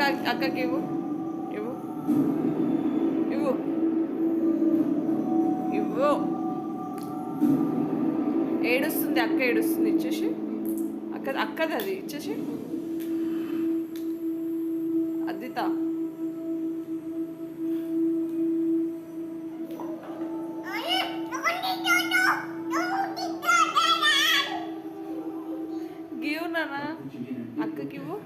అక్కకి ఇవ్వు ఇవ్వు ఇవ్వు ఇవ్వు. ఏడుస్తుంది అక్క, ఏడుస్తుంది. ఇచ్చేసి అక్కది అది ఇచ్చేసి. అద్దిత గివ్ నానా అక్కకి ఇవ్వు.